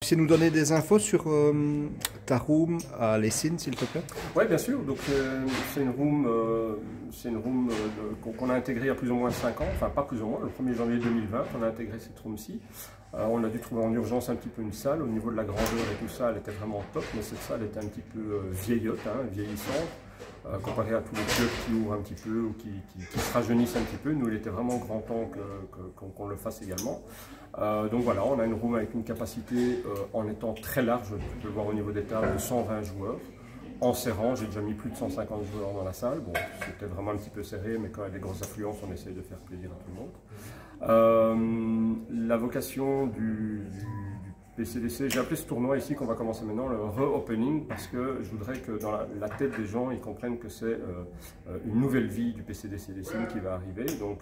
sais nous donner des infos sur ta room à Lessines, s'il te plaît? Oui, bien sûr. Donc, c'est une room, qu'on a intégrée il y a plus ou moins 5 ans, enfin pas plus ou moins, le 1er janvier 2020, on a intégré cette room-ci. On a dû trouver en urgence un petit peu une salle. Au niveau de la grandeur et tout ça, elle était vraiment top, mais cette salle était un petit peu vieillotte, vieillissante. Comparé à tous les clubs qui ouvrent un petit peu ou qui se rajeunissent un petit peu. Nous, il était vraiment grand temps qu'on le fasse également. Donc voilà, on a une room avec une capacité en étant très large, tu peux le voir au niveau des tables, de 120 joueurs. En serrant, j'ai déjà mis plus de 150 joueurs dans la salle. Bon, c'était vraiment un petit peu serré, mais quand il y a des grosses affluences, on essaye de faire plaisir à tout le monde. La vocation du PCDC, j'ai appelé ce tournoi ici qu'on va commencer maintenant le re-opening parce que je voudrais que dans la tête des gens ils comprennent que c'est une nouvelle vie du PCDC Lessines qui va arriver, donc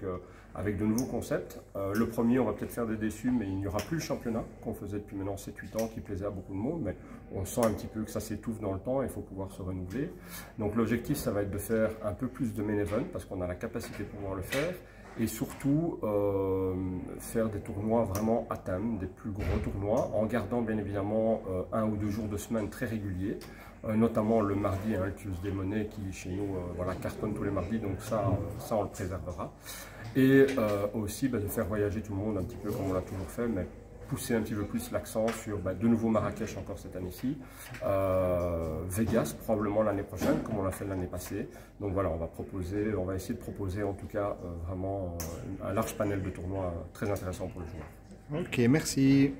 avec de nouveaux concepts. Le premier, on va peut-être faire des déçus, mais il n'y aura plus le championnat qu'on faisait depuis maintenant 7-8 ans qui plaisait à beaucoup de monde, mais on sent un petit peu que ça s'étouffe dans le temps et il faut pouvoir se renouveler. Donc l'objectif, ça va être de faire un peu plus de main event parce qu'on a la capacité de pouvoir le faire. Et surtout faire des tournois vraiment à thème, des plus gros tournois, en gardant bien évidemment 1 ou 2 jours de semaine très réguliers, notamment le mardi, le Tuesday Money qui chez nous voilà, cartonne tous les mardis, donc ça on le préservera. Et aussi de faire voyager tout le monde un petit peu comme on l'a toujours fait, mais pousser un petit peu plus l'accent sur de nouveau Marrakech encore cette année-ci, Vegas probablement l'année prochaine comme on l'a fait l'année passée. Donc voilà, on va essayer de proposer en tout cas vraiment un large panel de tournois très intéressant pour les joueurs. Ok, merci.